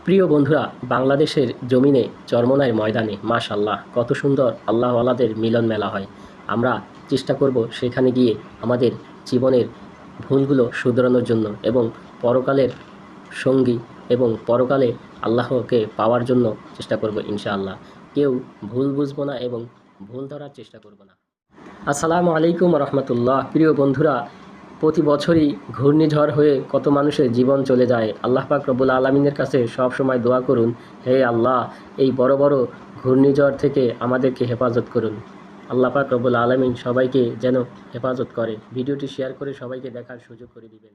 প্রিয় বন্ধুরা, বাংলাদেশের জমিনে চরমোনাইয়ের ময়দানে মাশাআল্লাহ কত সুন্দর আল্লাহওয়ালাদের মিলন মেলা হয়। আমরা চেষ্টা করব সেখানে গিয়ে আমাদের জীবনের ভুলগুলো শুধরানোর জন্য এবং পরকালের সঙ্গী এবং পরকালে আল্লাহকে পাওয়ার জন্য চেষ্টা করব ইনশাআল্লাহ। কেউ ভুল বুঝবো না এবং ভুল ধরার চেষ্টা করব না। আসসালামু আলাইকুম রহমতুল্লাহ। প্রিয় বন্ধুরা, প্রতি বছরই ঘূর্ণিঝড় হয়ে কত মানুষের জীবন চলে যায়। আল্লাহ পাক রব্বুল আলামিনের কাছে সব সময় দোয়া করুন, হে আল্লাহ, এই বড় বড় ঘূর্ণিঝড় থেকে আমাদেরকে হেফাজত করুন। আল্লাহ পাক রব্বুল আলামিন সবাইকে যেন হেফাজত করে। ভিডিওটি শেয়ার করে সবাইকে দেখার সুযোগ করে দিবেন।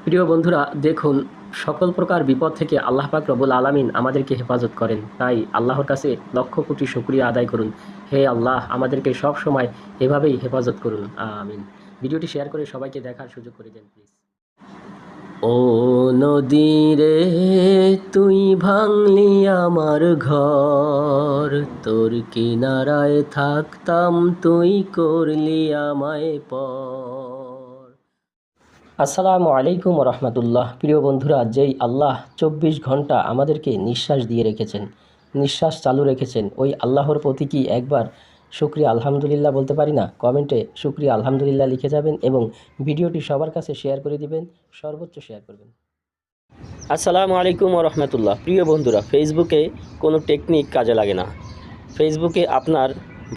প্রিয় বন্ধুরা, দেখুন, সকল প্রকার বিপদ থেকে আল্লাহ পাক রব্বুল আলামিন আমাদেরকে হেফাজত করেন। তাই আল্লাহর কাছে লক্ষ কোটি শুকরিয়া আদায় করুন, হে আল্লাহ, আমাদেরকে সব সময় এভাবেই হেফাজত করুন, আমিন। ভিডিওটি শেয়ার করে সবাইকে দেখার সুযোগ করে দেন প্লিজ। ও নদী রে, তুই ভাঙলি আমার ঘর, তোর কিনারায় থাকতাম, তুই করলি আমায় পর। আসসালামু আলাইকুম রহমতুল্লাহ। প্রিয় বন্ধুরা, যেই আল্লাহ 24 ঘন্টা আমাদেরকে নিঃশ্বাস দিয়ে রেখেছেন, নিঃশ্বাস চালু রেখেছেন, ওই আল্লাহর প্রতি কি একবার শুকরিয়া আলহামদুলিল্লাহ বলতে পারি না? কমেন্টে শুকরিয়া আলহামদুলিল্লাহ লিখে যাবেন এবং ভিডিওটি সবার কাছে শেয়ার করে দিবেন, সর্বোচ্চ শেয়ার করবেন। আসসালামু আলাইকুম রহমতুল্লাহ। প্রিয় বন্ধুরা, ফেসবুকে কোনো টেকনিক কাজে লাগে না। ফেসবুকে আপনার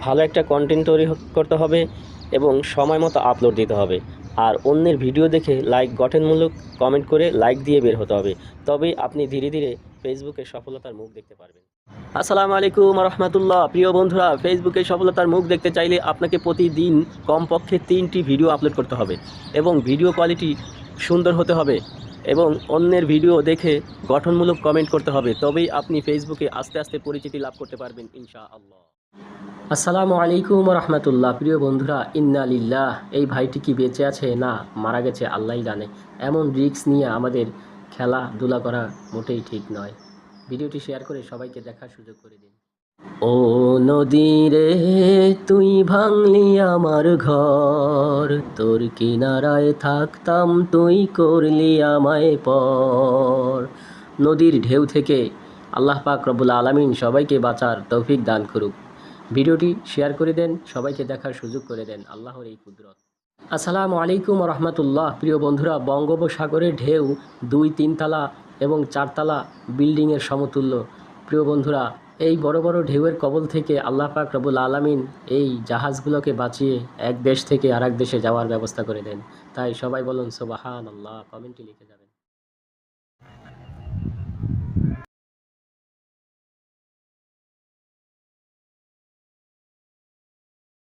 ভালো একটা কন্টেন্ট তৈরি করতে হবে এবং সময় মতো আপলোড দিতে হবে। আর অন্যের ভিডিও দেখে গঠনমূলক কমেন্ট করে লাইক দিয়ে বের হতে হবে। তবেই আপনি ধীরে ধীরে ফেসবুকে সফলতার মুখ দেখতে পারবেন। আসসালামু আলাইকুম রহমতুল্লাহ। প্রিয় বন্ধুরা, ফেসবুকে সফলতার মুখ দেখতে চাইলে আপনাকে প্রতিদিন কমপক্ষে 3টি ভিডিও আপলোড করতে হবে এবং ভিডিও কোয়ালিটি সুন্দর হতে হবে এবং অন্যের ভিডিও দেখে গঠনমূলক কমেন্ট করতে হবে। তবেই আপনি ফেসবুকে আস্তে আস্তে পরিচিতি লাভ করতে পারবেন ইনশাআল্লাহ। আসসালামু আলাইকুম রহমতুল্লাহ। প্রিয় বন্ধুরা, ইন্না লিল্লাহ, এই ভাইটি কি বেঁচে আছে না মারা গেছে আল্লাহই জানে। এমন রিস্ক নিয়ে আমাদের খেলাধুলা করা মোটেই ঠিক নয়। ভিডিওটি শেয়ার করে সবাইকে দেখার সুযোগ করে দিন। ও নদী রে, তুই ভাঙলি আমার ঘর, তোর কিনারায় থাকতাম, তুই করলি আমায় পর। নদীর ঢেউ থেকে আল্লাহ পাক রব্বুল আলামিন সবাইকে বাঁচার তৌফিক দান করুক। ভিডিওটি শেয়ার করে দেন, সবাইকে দেখার সুযোগ করে দেন, আল্লাহর এই কুদরত। আসসালামু আলাইকুম রহমতুল্লাহ। প্রিয় বন্ধুরা, বঙ্গোপসাগরের ঢেউ 2-3 তালা এবং 4 তালা বিল্ডিংয়ের সমতুল্য। প্রিয় বন্ধুরা, এই বড় বড় ঢেউয়ের কবল থেকে আল্লাহ পাক রব্বুল আলামিন এই জাহাজগুলোকে বাঁচিয়ে এক দেশ থেকে আরেক দেশে যাওয়ার ব্যবস্থা করে দেন। তাই সবাই বলুন সুবহানাল্লাহ, কমেন্টে লিখে যাবেন।